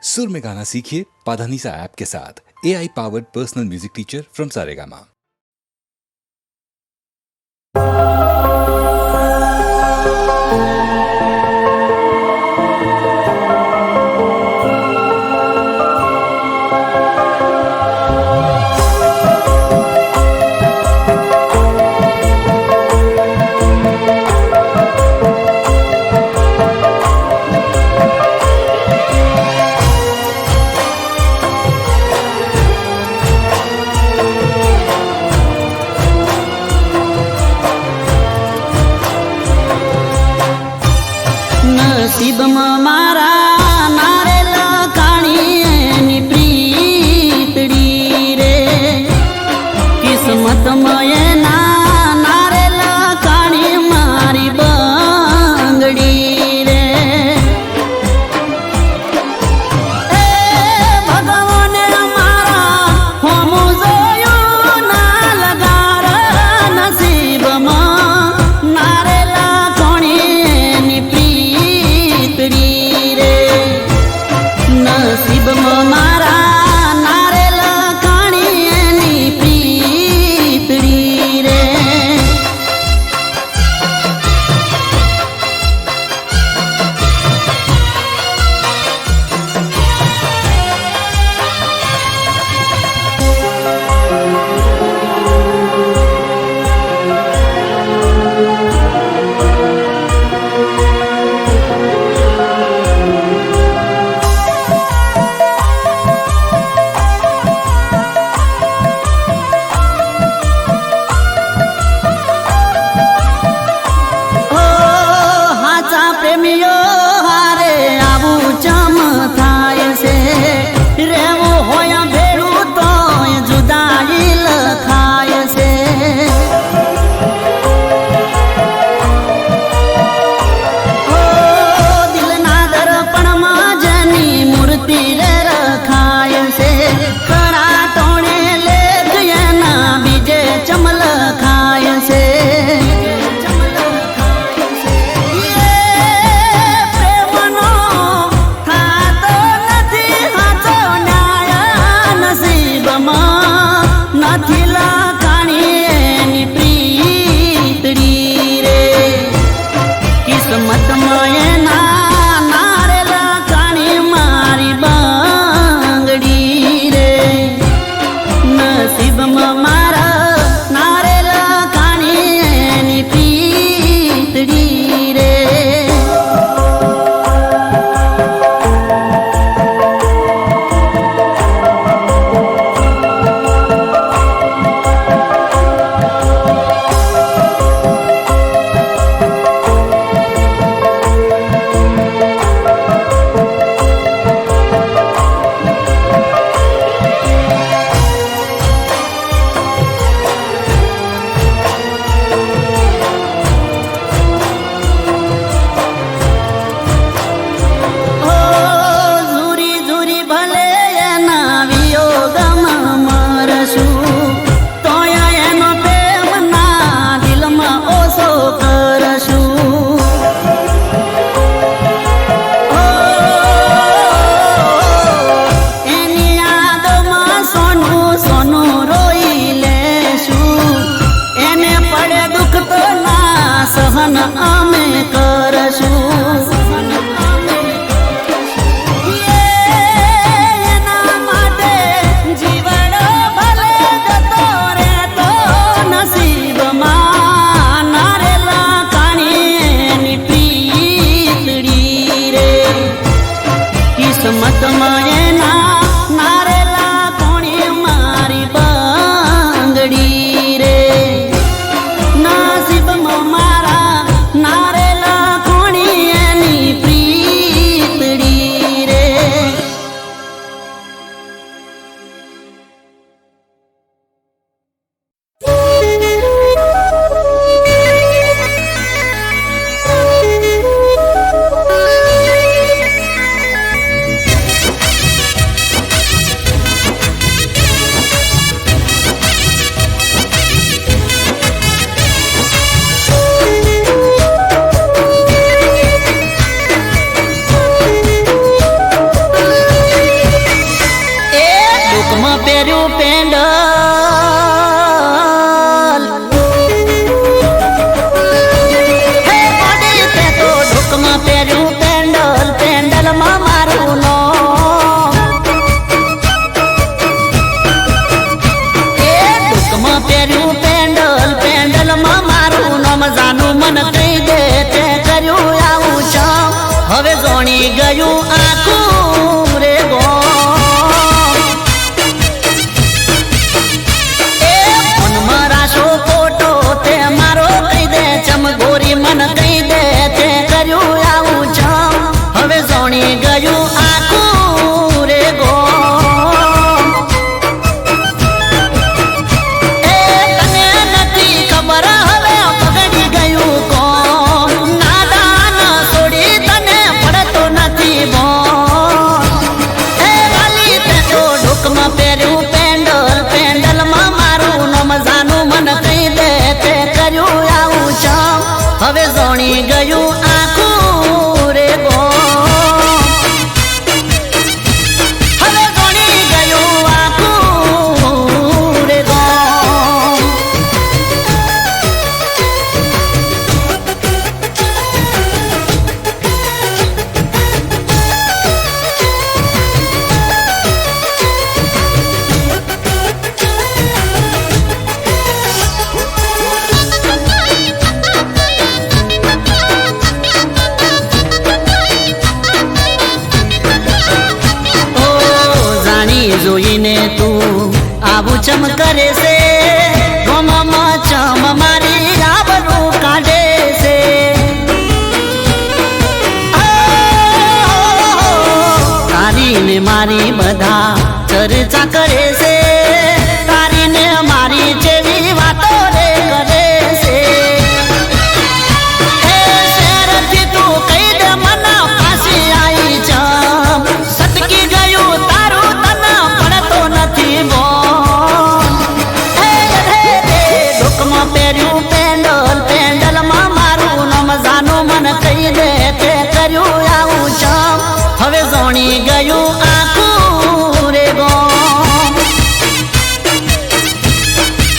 सुर में गाना सीखिए पाधानीसा ऐप के साथ। AI powered personal music teacher from Saregama. નસીબમાં મારા નારે લખાણી એની પ્રીતડી રે, કિસ્મતમાં એના નારે લખાણી મારી બંગડી રે. એ ભગવાને મારા હોમું જોયું ના લગાર, નસીબમાં નારે લખાણી એની નસીબમાં મારા નારે લખાણી એની પ્રીતડી રે. પ્રેમીઓ હારે આવું ચમ થાય છે, રેવું હોય ભેડું તો જુદાઈ લખાય છે. દિલના દર્પણમાં જેની મૂર્તિ રે રખાય છે, ખરા ટોણે લેખ એના બીજે ચમ લખાય છે. નથી લખાણી એની પ્રીતડી રે, કિસ્મતમાં એના નારે લખાણી મારી બંગડી રે. નસીબમાં મારા નારે લખાણી એની પ્રીતડી રે. સહન અમે કરશું, એના માટે જીવડો ભલે જતો રહેતો, નસીબમાં નારે લખાણી એની પ્રીતડી રે. કિસ્મતમાં એના નારે લખાણી મારી બંગડી રે. નસીબમાં મારા નારે લખાણી એની પ્રીતડી રે. મારું નામ એ દુઃખમાં પહેર્યું પેન્ડલ પેન્ડલમાં મારું નામ જાનું મન કહી દે તે કર્યું આવું છે હવે જોણી ગયું આખું રે ગોમ એ મનમાં રાશો ફોટો તે મારો કહી દે ચમગોરી મન કહી દે તે કર્યું આવું છે હવે જોણી ગયું આખું રે ગોમ એ તને નથી ખબર હવે પગડી ગયું કોણ નાદાન છોડી તને પડતો નથી બોન એ વાલી તે તો ઢોકમાં પહેર્યું પેન્ડલ પેન્ડલમાં મારું નામ જાનું મન કહી દે તે કર્યું આવું છે હવે જોણી ગયું આખું રે ગોમ હવે જોણી ગયું આખું રે ગોમ ઓ જાણી જોઈને તું આવું ચમ કરે છે ગમમાં ચમ મારી આબરૂ કાઢે છે તારી ને મારી બધા ચર્ચા કરે છે તારી ને મારી જેવી વાતો રે કરે છે એ શહેરથી તું કહી દે મને પાછી આવી જામ સટકી ગયું તારું તને પડતો નથી બોન એ રે રે ડોકમાં પહેર્યું પેન્ડલ પેન્ડલમાં મારું નામ જાનું મન કહી દે તે કર્યું આવું છે હવે જોણી ગયું આખું રે ગોમ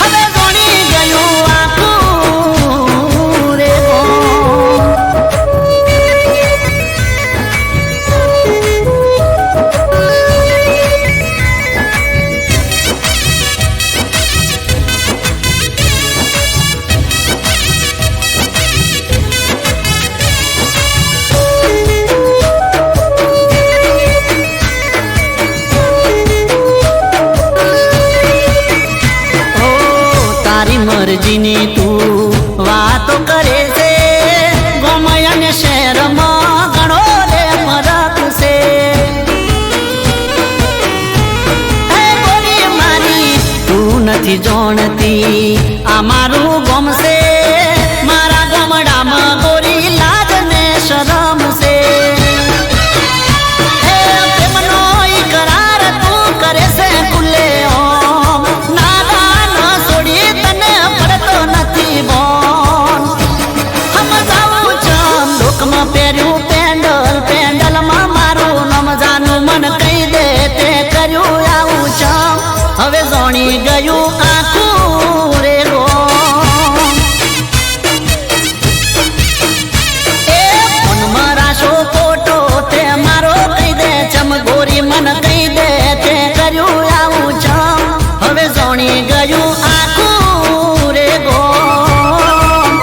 હવે જોણી ગયું આખું રે ગોમ ઓ તારી મરજીની તું વાતો કરે છે ગોમય અને શહેરમાં ઘણો રે ફરક છે હે ગોરી મારી તું નથી જાણતી આ મારું ગોમ છે મારા ગામડામાં ગોરી લાજ ને શરમ છે હે પ્રેમનો ઈકરાર તું કરે છે ખુલ્લે ઓમ નાદાન છોડી તને પડતો નથી બોન સમજાવું ચમ ડોકમાં પહેર્યું પેન્ડલ પેન્ડલમાં મારું નામ જાનું મન કહી દે તે કર્યું આવું છે હવે જોણી ગયું આખું રે ગોમ એ મનમાં રાશો ફોટો તે મારો કહી દે ચમગોરી મન કહી દે તે કર્યું આવું છે હવે જોણી ગયું આખું રે ગોમ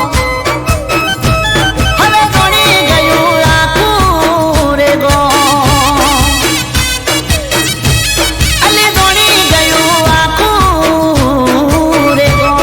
હવે જોણી ગયું આખું રે ગોમ અલી જોણી ગયું આખું રે ગોમ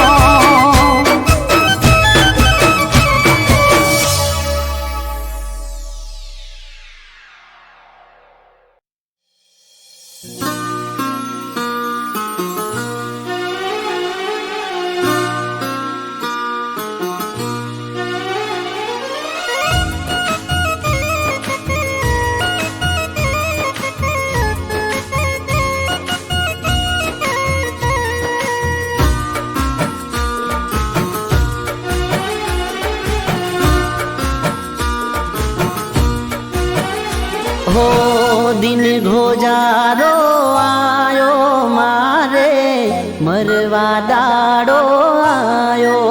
હો દિન ઘોજારો આયો મારે મરવા દાડો આયો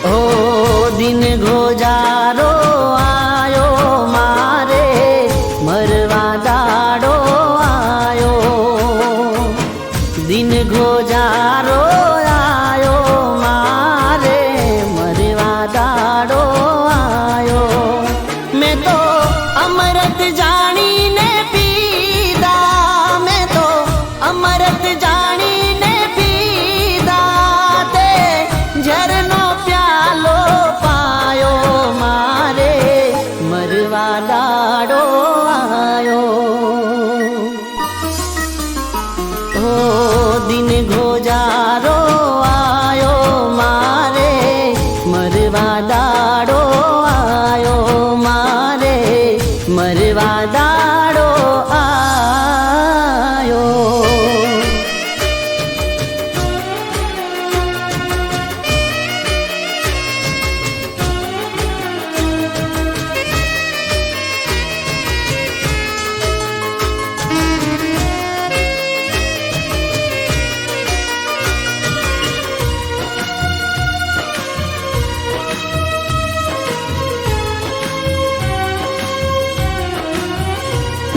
હો દિન ઘોજા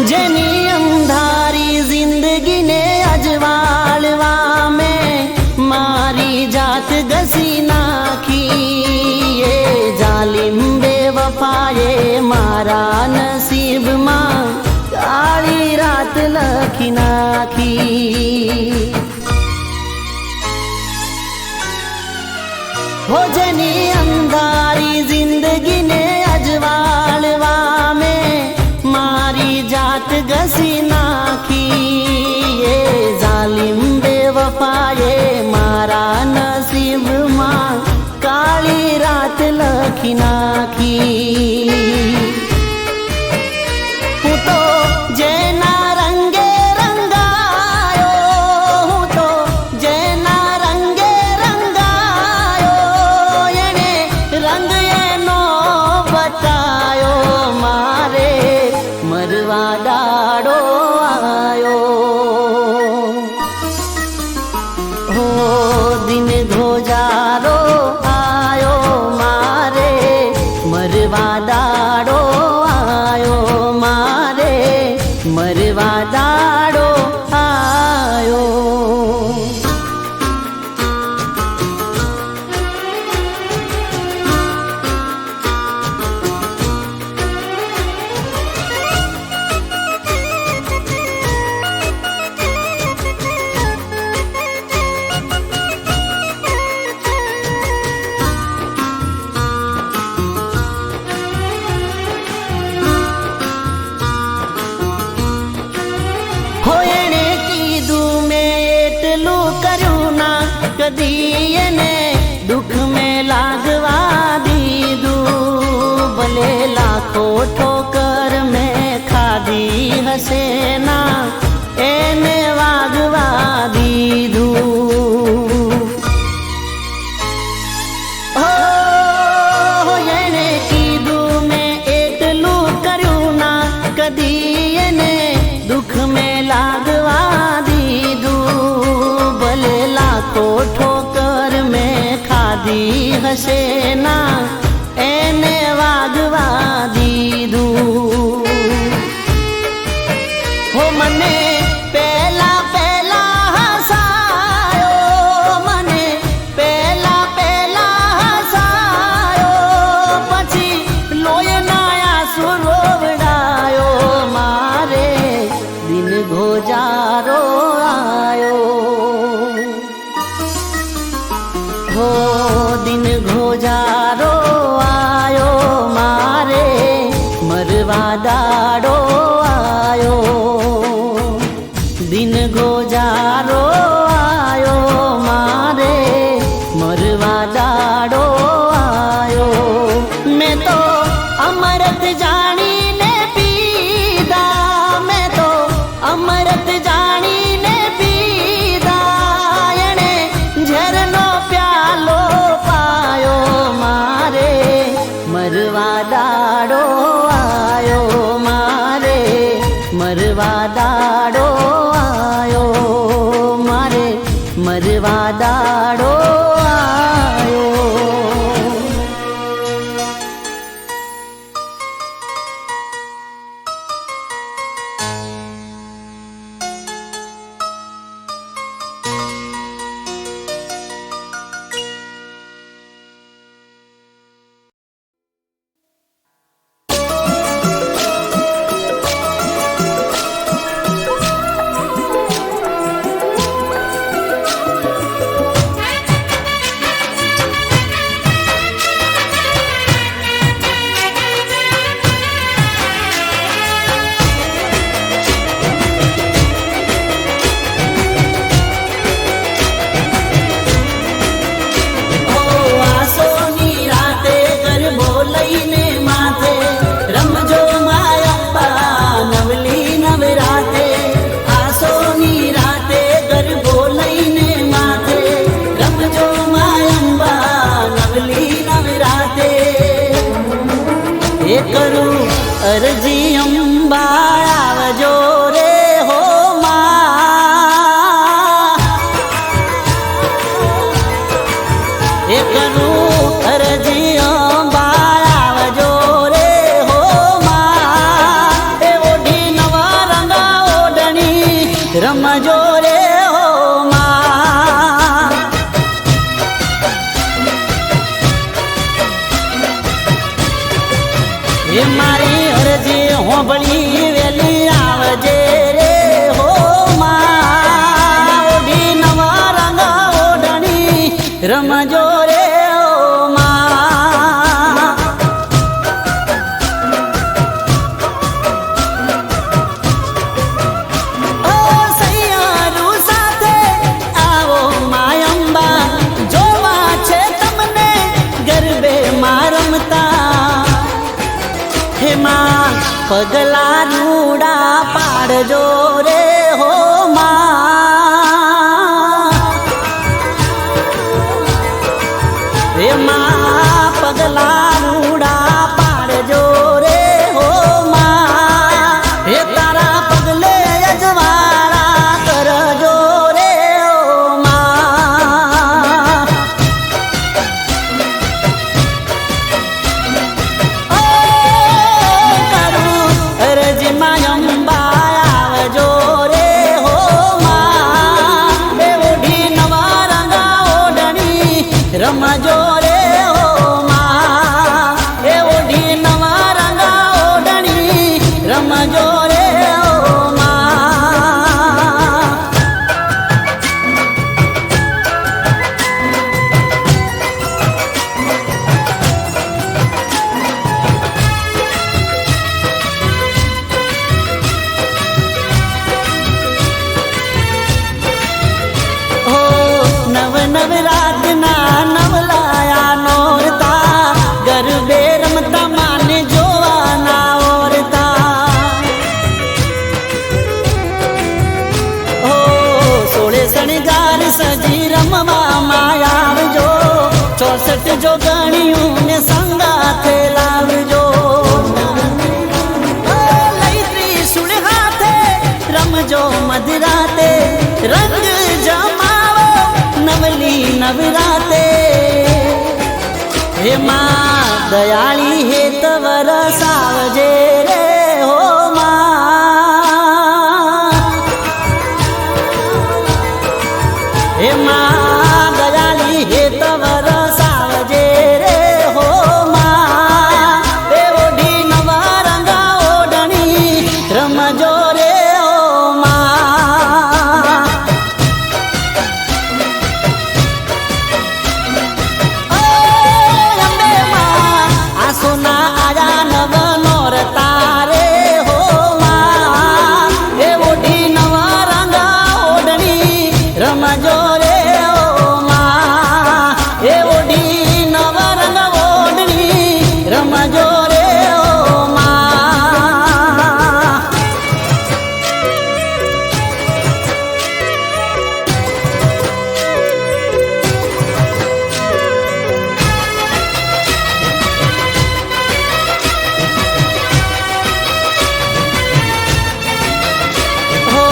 જેની અંધારી જિંદગીને અજવાળવા મેં મારી જાત ઘસી નાખી એ જાલિમ બેવફાએ મારા નસીબમાં કાળી રાત લખી નાખી હો જેની અંધારી જિંદગીને અજવાળવા મેં મારી જાત ઘસી નાખી એ જાલિમ બેવફાએ મારા નસીબમાં કાળી રાત લખી નાખી હું તો જેના રંગે રંગાયો હું તો જેના રંગે રંગાયો એને રંગ એનો બતાયો મારે મરવા દાડો આયો હો દિન ધોજારો આયો મારે મરવા દાડો આયો મારે મરવા દાડો આયો હો એણે કીધું મેં એટલું કર્યું ના કદી એને દુઃખ મેં લાગવા દીધું ભલે લાખો ઠોકર મેં ખાધી હશે ના એને વાગવા દીધું હો એણે કીધું મેં એટલું કર્યું ના કદી એને દુઃખ મેં લાગવા દીધું ભલે લાખો ઠોકર મેં ખાધી હશે ના એને વાગવા દીધું હો મને પહેલા હસાયો મને પહેલા હસાયો પછી લોહીના આંસુ રોવડાયો મારે દિન ગોજારો આયો હો દિન ગોજારો આયો મારે મરવા દાડો આયો દિન ગોજારો આયો મારે મરવા દાડો આયો મેં તો અમૃત જાણીને પીધા મેં તો અમૃત જાણીને પીધા એણે ઝેરનો પ્યાલો પાયો મારે મરવા દાડો આયો મારે મરવા દાડો આયો મારે મરવા દાડો આયો એ કરું અરજી અંબા આવજો રે હો માં એ કરું અરજી અંબા આવજો રે હો માં એ ઓઢી નવા એ મારી અરજી હોંભળી વેલી આવજે રે હો માં ઓઢી નવા રંગ ઓઢણી રમજો રે ઓ માં ઓ સૈયારું સાથે આવો માયંબા જોવા છે તમને ગરબે માં રમતા હે માં પગલા રૂડા પાડજો રે હો માં હે માં પગલા રૂડા પાડજો રે હો માં હે તારા પગલે અજવાળા કરજો રે ઓ માં ઓ કરું અરજી માયંબા આવજો રે હો માં એ ઓઢી નવા રંગા ઓઢણી રમજો રે હો માં એ ઓઢી નવા રંગા ઓઢણી રમજો રે હો માં હો નવ નવરાતના નવલાયા નોરતા ગરબે રમતા માને જોવાના ઓરતા હો સોળે શણગાર સજી રમવા આવજો 64 જોગણીયું ને સંગાથે લાવજો લઈ ત્રિશુળ હાથે રમજો મધરાતે રંગ જમાવો નવલી નવરાતે હે માં દયાળી હે તવર સાવજે રે હો માં હે માં દયાળી હે તવર સાવજે રે હો માં એ ઓઢી નવા રંગા ઓઢણી રમજો રે ઓ માં ઓ અંબે માં આ સોના આયા નવ નોરતા રે હો માં એ ઓઢી નવા રંગા ઓઢણી રમજો રે ઓ માં એ ઓઢી નવા રંગા ઓઢણી રમજો રે ઓ માં હો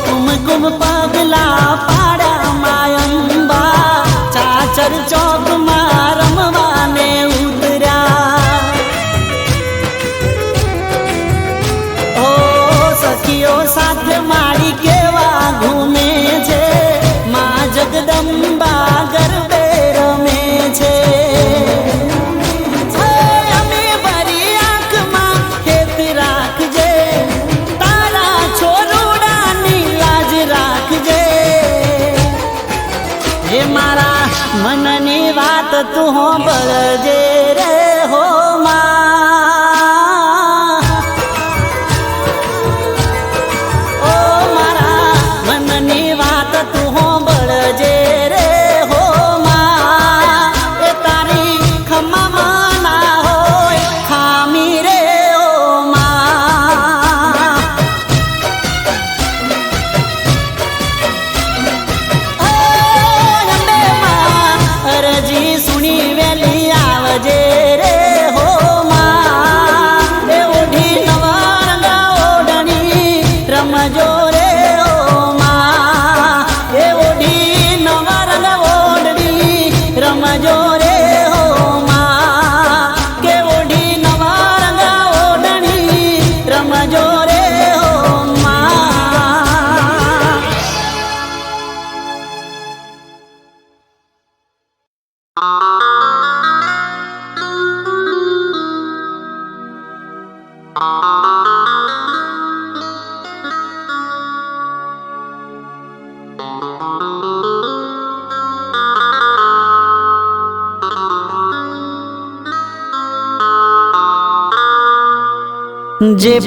કુમકુમ પગલા પાડા માયંબા ચાચર ચોકમાં રમવાને ઉતર્યા હો સખીઓ સાથે મારી કેવા ઘૂમે છે માં જગદંબા ગરબે રમે છે અમે ભરી આંખમાં ખેત રાખજે તારા છોરુડાની લાજ રાખજે હે મારા મનની વાત તું હોંભળજે રે હો માં ઓ મારા મનની વાત તું હોંભળજે રે હો માં એ તારી ખમામાં ના હોય ખામી રે ઓ માં ઓ અંબે માં અરજી સુણી વેલી જે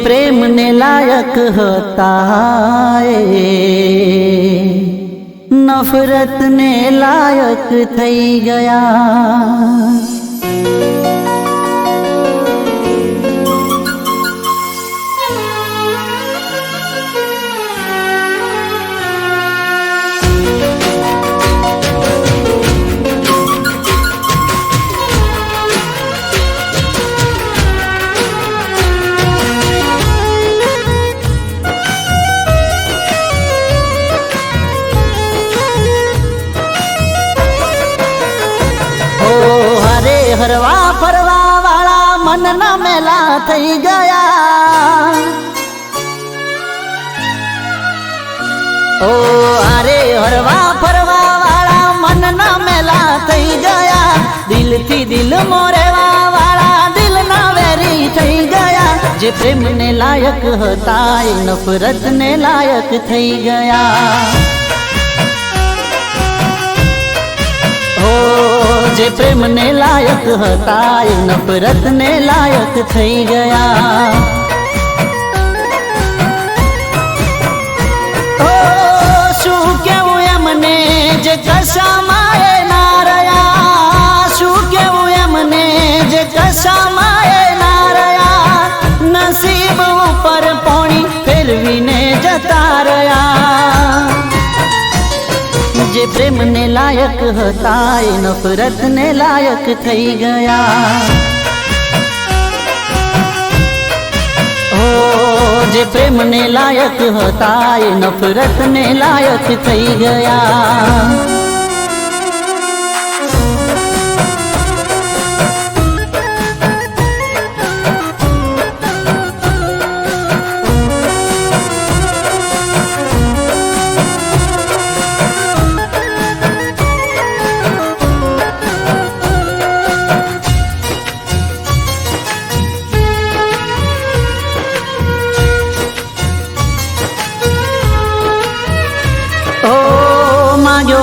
પ્રેમને લાયક હતા નફરતને લાયક થઈ ગયા. હરવા ફરવા વાળા મનના મેલા થઈ ગયા. ઓ અરે હરવા ફરવા વાળા મનના મેલા થઈ ગયા. દિલથી દિલ મોરેવા વાળા દિલના વેરી થઈ ગયા. જે પ્રેમને લાયક હતા એ નફરતને લાયક થઈ ગયા. જે પ્રેમને લાયક હતા એ નફરતને લાયક થઈ ગયા. ઓ શું કેવું એમને જે કશામાં એ ના રહ્યા. શું કેવું એમને જે કશામાં એ ના રહ્યા. નસીબ ઉપર પોણી ફેરવીને જતા રહ્યા. જે પ્રેમને લાયક હતા એ નફરતને લાયક થઈ ગયા. ઓ જે પ્રેમને લાયક હતા એ નફરતને લાયક થઈ ગયા.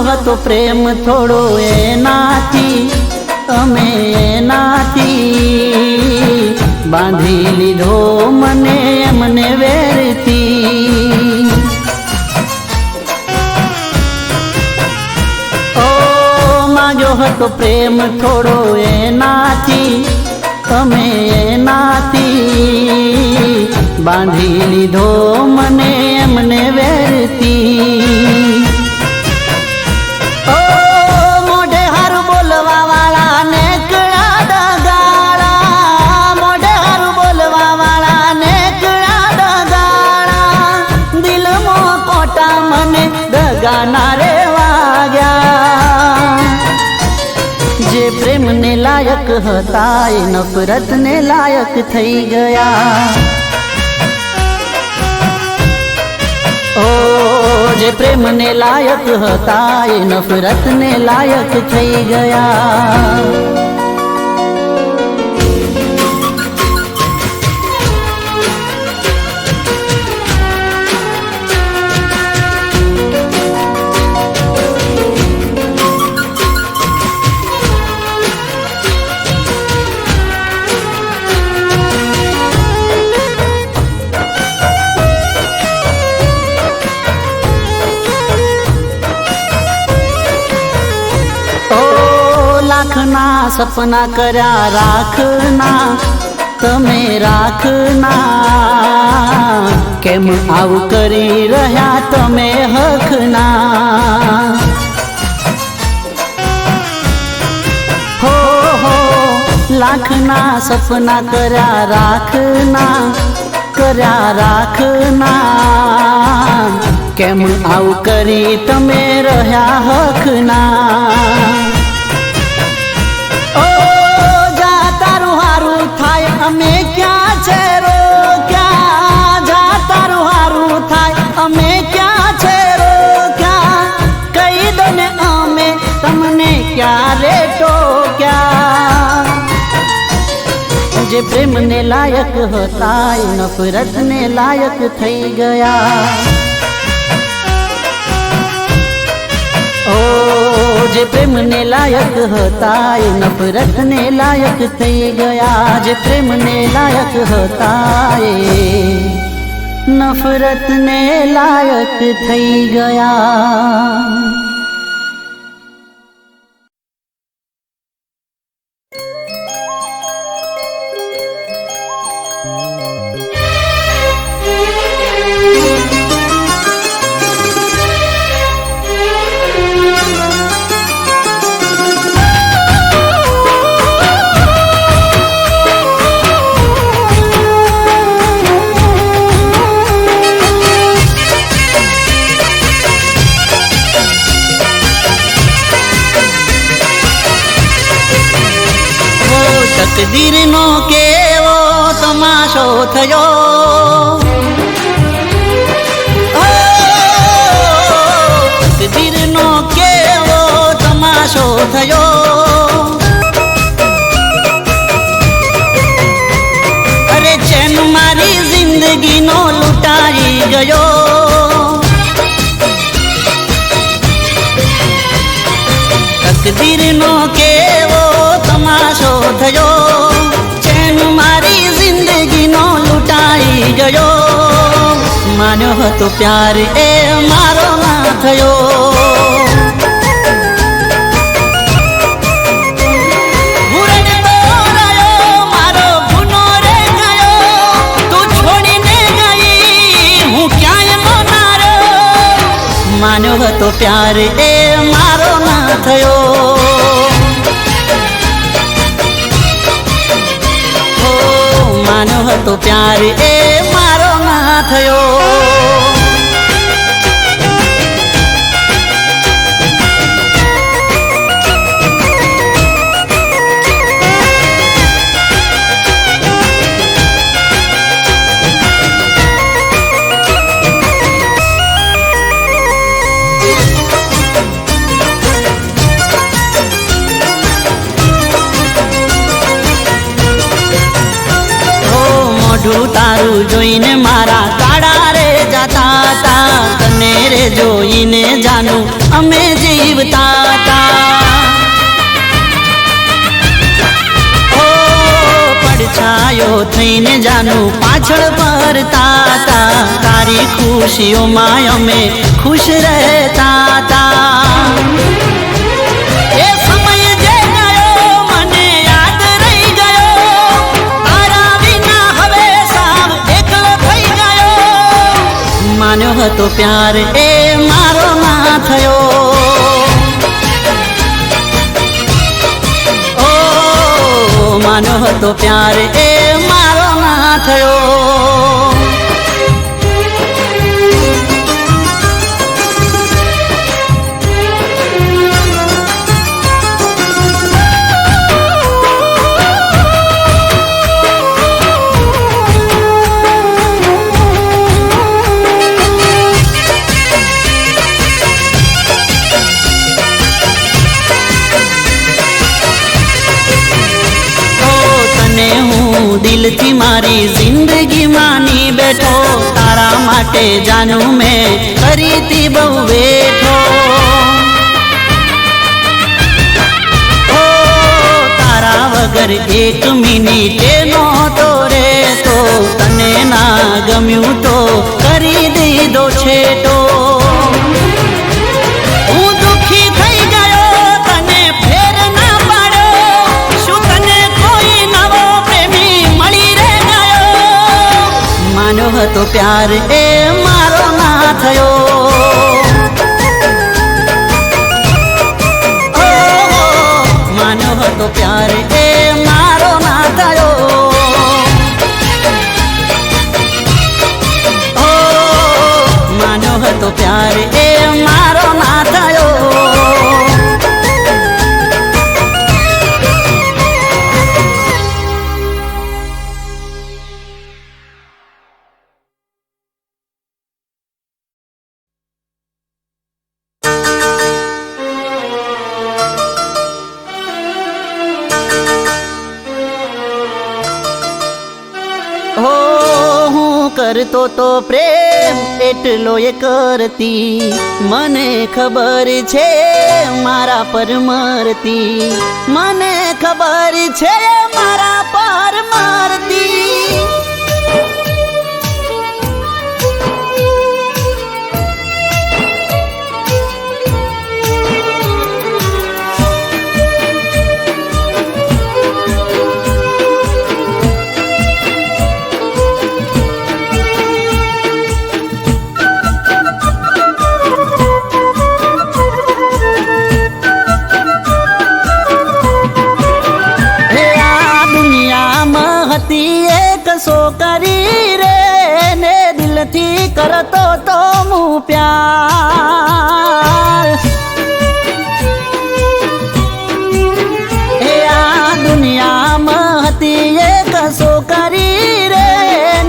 હતો પ્રેમ થોડો એનાથી અમે એનાથી બાંધી લીધો મને એમને વેરથી. ઓ માગ્યો હતો પ્રેમ થોડો એનાથી અમે એનાથી બાંધી લીધો મને એમને વેરથી. ગાનારે વાગ્યા. જે પ્રેમને લાયક હતા એ નફરતને લાયક થઈ ગયા. ઓ જે પ્રેમને લાયક હતા એ નફરતને લાયક થઈ ગયા. લાખના સપના કર્યા રાખના તમે રાખના. કેમ આવું કરી રહ્યા તમે હકના. હો લાખના સપના કર્યા રાખના. કેમ આવું કરી તમે રહ્યા હકના. અમે ક્યાં છે રોક્યા. જા તારું હારું થાય અમે ક્યાં છે રોક્યા. કહી દો ને અમે તમને ક્યારે ટોક્યા. જે પ્રેમ પ્રેમને લાયક હતા એ નફરતને લાયક થઈ ગયા. ઓ જે પ્રેમને લાયક હતા એ નફરતને લાયક થઈ ગયા. જે પ્રેમને લાયક હતા એ નફરતને લાયક થઈ ગયા. તકદીરનો કેવો તમાશો થયો. તકદીરનો કેવો તમાશો થયો. અરે ચેન મારી જિંદગીનો લૂંટાઈ ગયો. તકદીરનો કેવો તમાશો થયો. ચેન મારી જિંદગીનો લૂંટાઈ ગયો. માન્યો હતો પ્યાર એ મારો ના થયો. મારો ગુનો રે ગયો. તું છોડીને ગઈ હું ક્યાંય નો નારો. માન્યો હતો પ્યાર એ મારો ના થયો. માનો હતો પ્યાર એ મારો ના થયો. મોઢું તારું જોઈને મારા કાળા રે જાતા તા. તને રે જોઈને જાનું અમે જીવતા તા. ઓ પડછાયો થઈને જાનું પાછળ ફરતા તા. તારી ખુશીઓમાં અમે ખુશ રહેતા તા. એ સમય જે ગયો મને યાદ રહી ગયો. તારા વિના હવે સાવ એકલો થઈ ગયો. માન્યો હતો પ્યાર એ મારો ના થયો. ઓ માન્યો હતો પ્યાર એ મારો ના થયો. દિલથી મારી જિંદગી માની બેઠો. તારા માટે જાનું મેં કરીતી બહુ બેઠો. ઓ તારા વગર એક મિનિટે નહોતો રહેતો. તને ના ગમ્યું તો કરી દીધો છેટો. હું દુખી થઈ ગયો તને ફેર ના પાડ્યો. શું તને કોઈ નવો માન્યો હતો પ્યાર એ મારો ના થયો. માન્યો હતો પ્યાર એ મારો ના થયો. માન્યો હતો પ્યાર એ મારો ના થયો. હો હું કરતો તો પ્રેમ એટલો એ કરતી, મને ખબર છે મારા પર મરતી, મને ખબર છે મારા પર મરતી. એક છોકરી રે ને દિલથી કરતો તો હું પ્યાર. આ દુનિયામાં હતી એક છોકરી રે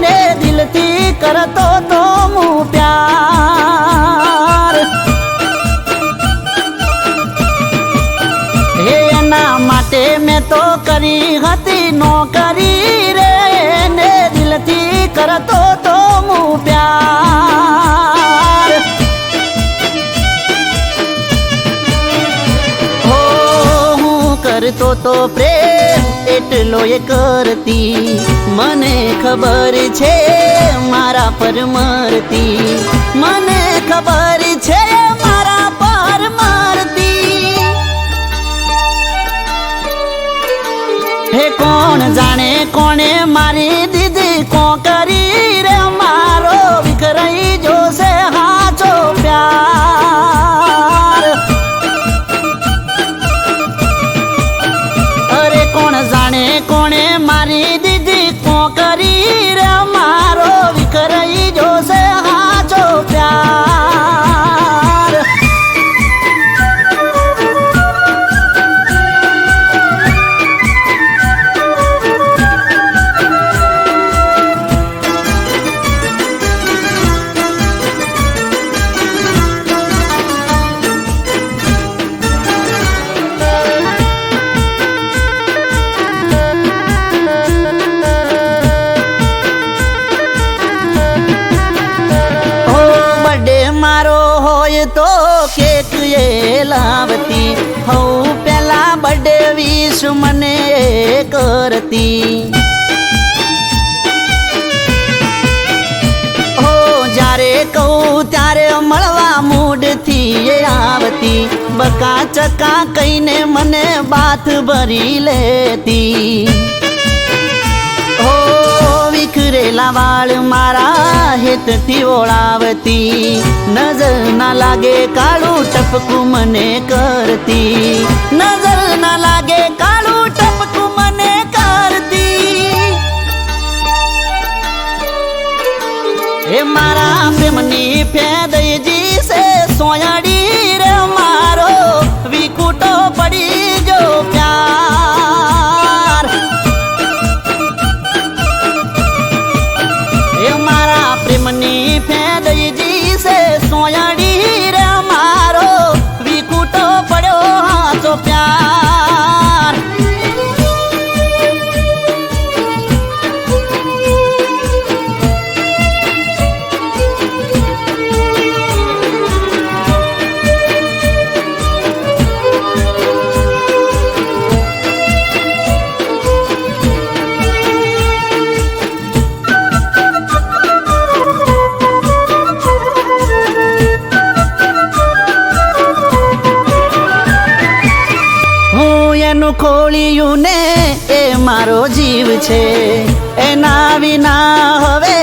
ને દિલથી કરતો તો હું પ્યાર. એના માટે મેં તો કરી હતી નોકરી રે ને દિલથી કરતો તો હું પ્યાર. હો હું કરતો તો પ્રેમ એટલો એ કરતી, મને ખબર છે મારા પર મરતી, મને ખબર છે મારા પર મરતી. હે કોણ જાણે કોણે મારી દીદી કોકરી રે, મારો વિખરાઈ જોશે હાચો પ્યાર. અરે કોણ જાણે કોણે મારી દીદી કોકરી રે, મારો વિખરાઈ જોશે હાચો પ્યાર. મારો હોય તો કેક એ લાવતી, હું પેલા બર્થડે વિશ મને કરતી. હો જ્યારે કહું ત્યારે મળવા મૂડથી આવતી, બકા ચકા કહીને મને બાથ ભરી લેતી. હો વિખરેલા વાળ મારા હેતથી ઓળાવતી, નજર ના લાગે કાળું ટપકું મને કરતી, નજર ના લાગે કાળું ટપકું મને કરતી. એ મારા પ્રેમની ફેદજી છે સોયાડી રે, મારો વિકુટો પડી જો પ્યાર. એ મારા પ્રેમની ફેદજી છે સોયાડી રે, મારો વિકુટો પડ્યો હાચો પ્યાર. એનું ખોળિયું ને એ મારો જીવ છે, એના વિના હવે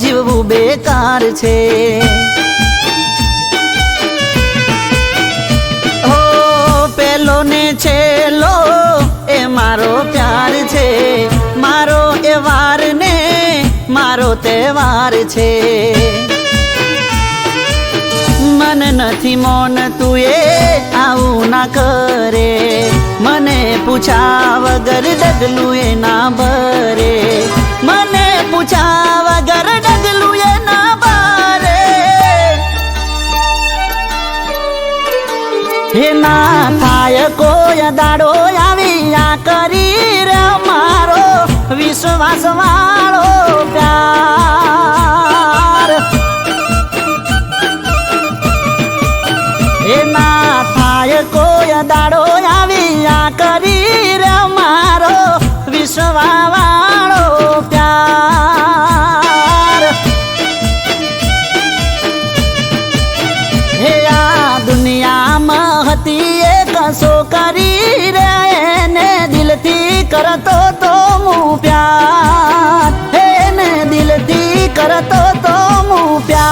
જીવવું બેકાર છે. હો પેલો ને છેલ્લો એ મારો પ્યાર છે, મારો એ વાર ને મારો તહેવાર છે. મન નથી મોન તું એ આવું ના કરે, મને પૂછા વગર ડગલું એ ના ભરે, મને પૂછા વગર ડગલું એ ના ભરે. હે ના થાય કોઈ દાડો આવી આ કરી રે, મારો વિશ્વાસ વાળો કરતો તો હું પ્યાર એને દિલથી કરતો તો હું પ્યાર.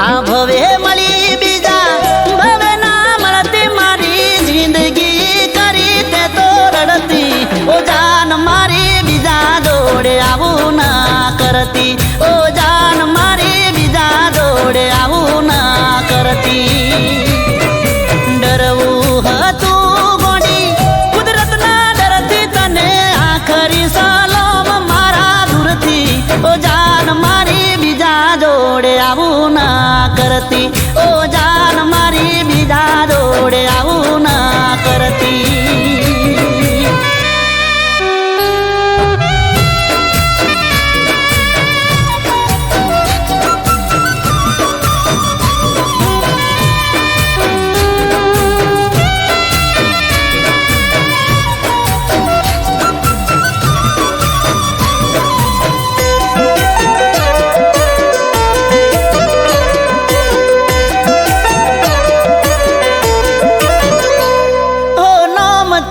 આ ભવે મળી બીજા ભવે ના મળતી મારી જિંદગી કરી તે તો રડતી. ઓ જાન મારી બીજા જોડે આવું ના કરતી. ઓ જાન મારી બીજા જોડે આવું ના કરતી. ડરવું હતું ગોડી કુદરતના ડરથી તને આખરી સલામ મારા દૂરથી. ઓ જાન મારી બીજા જોડે આવું ના કરતી. ઓ જાન મારી બીજા જોડે આવું ના કરતી.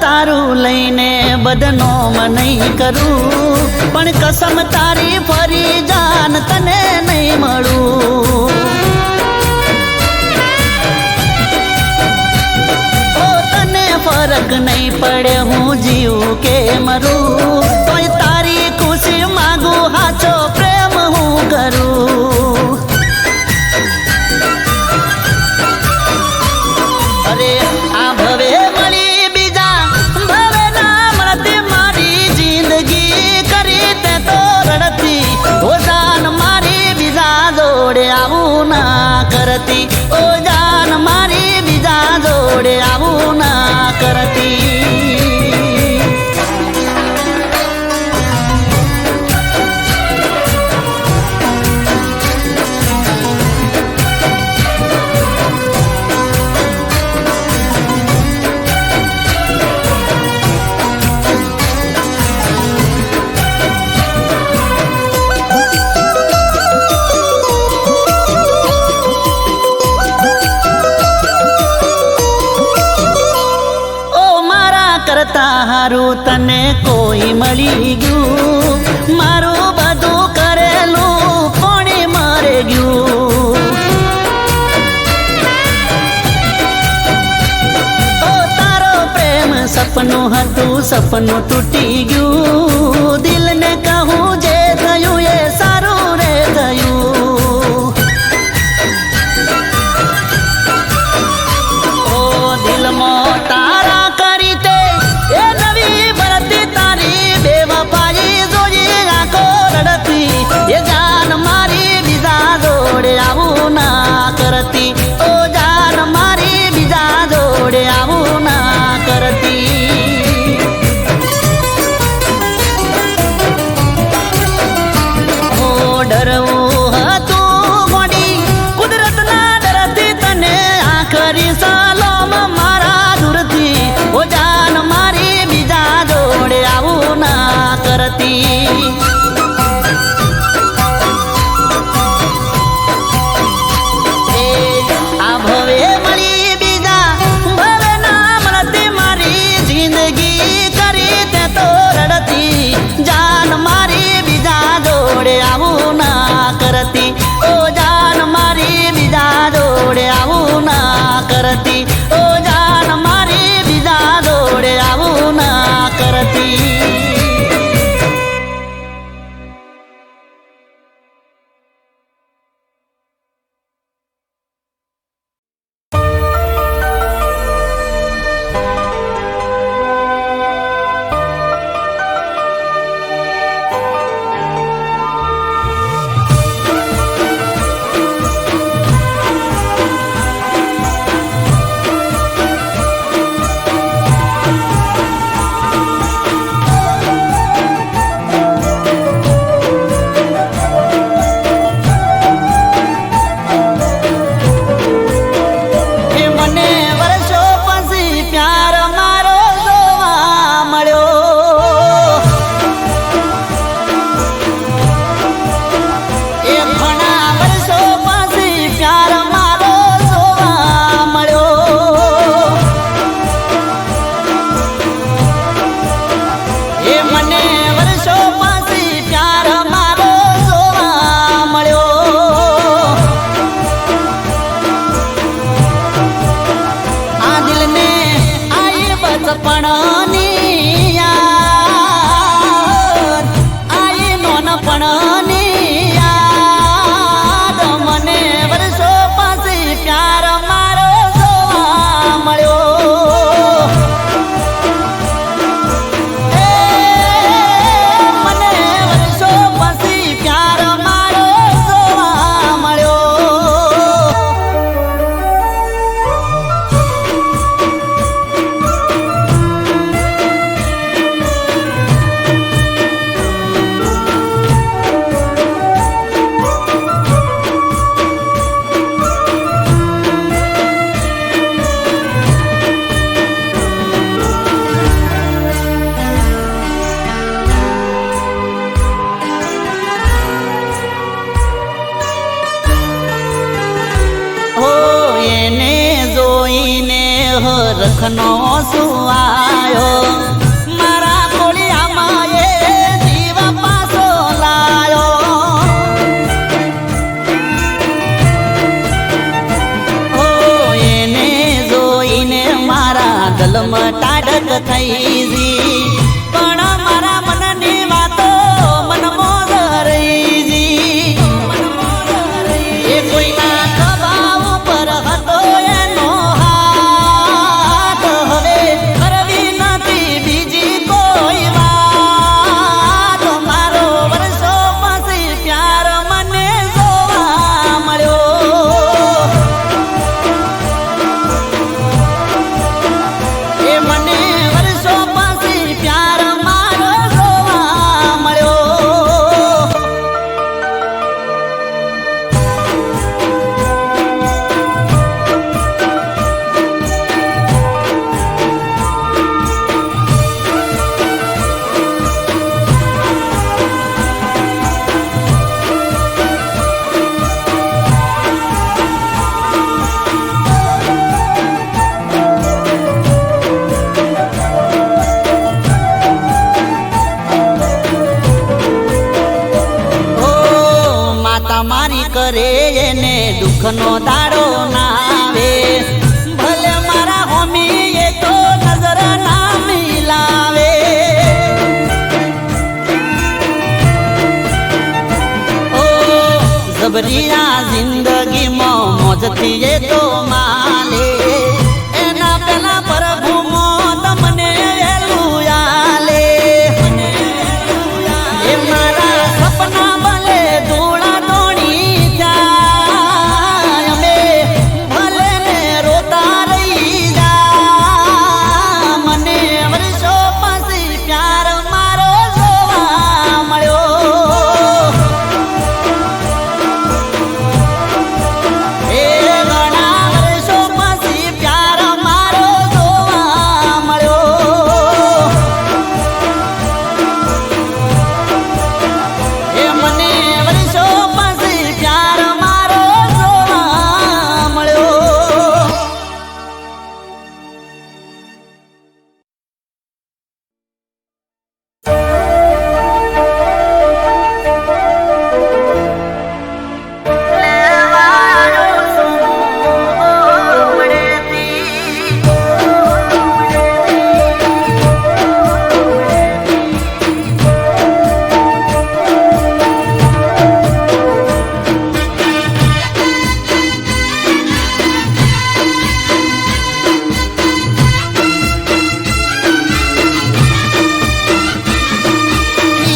તારું લઈને બદનામ નહીં કરું પણ કસમ તારી ફરી જાન તને નહીં મળું. ઓ તને ફરક નહીં પડે હું જીવું કે મરું તોય તારી ખુશી માગું હાચો પ્રેમ હું કરું. અરે આ ભવે મળી આવું ના કરતી. ઓ જાન મારી બીજા જોડે આવું ના કરતી. હારું તને કોઈ મળી ગયું મારું બધું કરેલું કોણે મરે ગયું. ઓ તારો પ્રેમ સપનું હતું સપનું તૂટી ગયું. દિલને કહું જે થયું એ સારું રે થયું. ઓ દિલમાં તારા કરી તે એ નવી ભરતી તારી બેવફાઈ જોઈ આંખો રડતી. એ જાન મારી બીજા જોડે આવું ના કરતી. ઓ જાન મારી બીજા જોડે આવું ના કરતી. ઓ ડરવું હતું ગોડી કુદરતના ડરથી તને આખરી સલામ મારા દૂરથી. ઓ જાન મારી બીજા જોડે આવું ના કરતી. આ ભવે મળી બીજા ભવે ના મળતી મારી જિંદગી કરી તે તો રડતી. જાન મારી બીજા જોડે આવું ના કરતી. ઓ જાન મારી બીજા જોડે આવું ના કરતી. ઓ જાન મારી બીજા જોડે આવું ના કરતી. રખનો સુવાયો મારા કોળિયામાં એ જીવ પાછો લાયો ઓ એને જોઈને મારા ગલમાં ટાઢક થઈ જી પણ મારા મનની વાતો મનમાં રહી જી એ કોઈના ખભા ઉપર હતો એનો હાથ હવે કરવી નથી બીજી કોઈ વાત મારો વર્ષો પછી પ્યાર મને જોવા મળ્યો એ મને વર્ષો પછી પ્યાર મારો જોવા મળ્યો ઓ માતા મારી કરે એને દુઃખનો દાડો ના આવે ભલે મારા હોમી એ તો નજર ના મિલાવે ઓ જબરિયા જિંદગીમાં મોજથી એ તો માલે એના પેલા પ્રભુ મોત મને એલું આલે એ મારા સપના ભલે ધૂળા ધોણી જાય અમે ભલે ને રોતા રહી જા મને વર્ષો પછી પ્યાર મારો જોવા મળ્યો એ ઘણા વર્ષો પછી પ્યાર મારો જોવા મળ્યો એ મને વર્ષો પછી પ્યાર મારો જોવા મળ્યો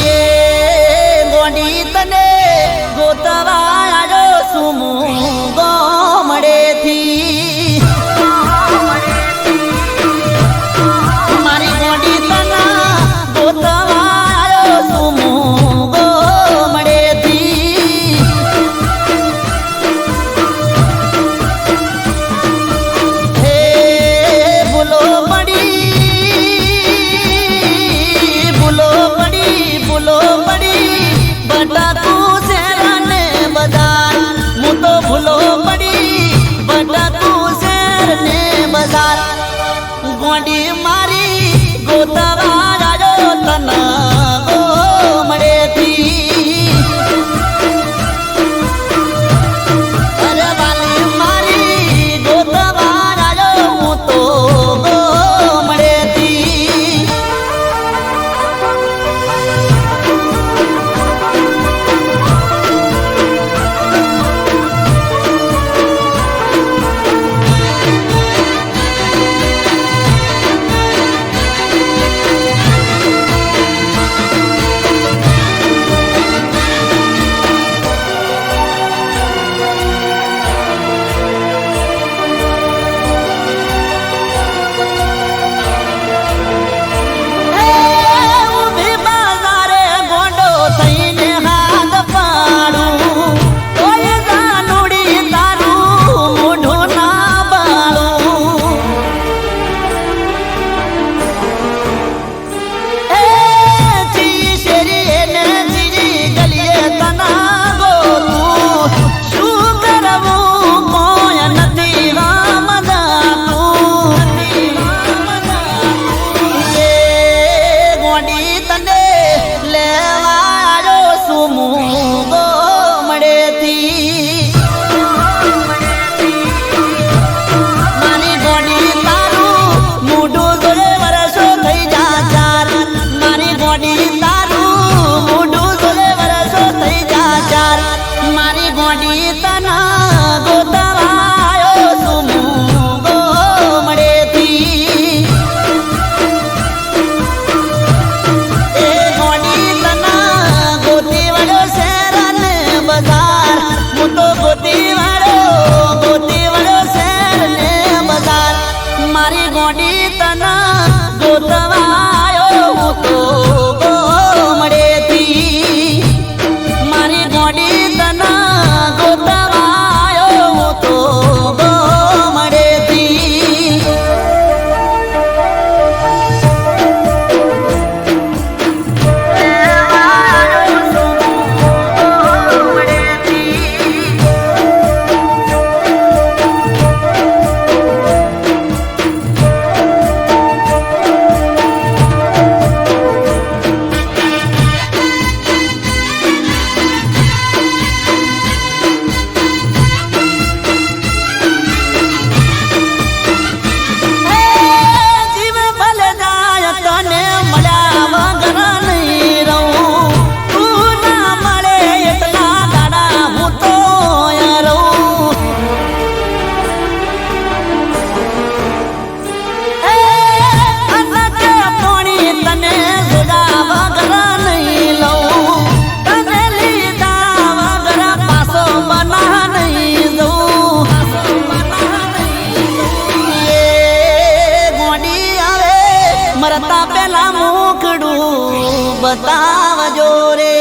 એ ગોડી તને ગોતવા આવ્યો છું હું ગોમડેથી મારી ગોડી તને ગોતવા આવ્યો છું હું ગોમડેથી હે ભૂલો પડી બટાકું શેરને બજાર હું તો ભૂલો પડી બટાકું શેરને બજાર ગોડી મારી ગોતવા આવ્યો તને ગોમડેથી અરે વાલી મારી ગોતવા આવ્યો હું તો ગોમડેથી બતાવજો રે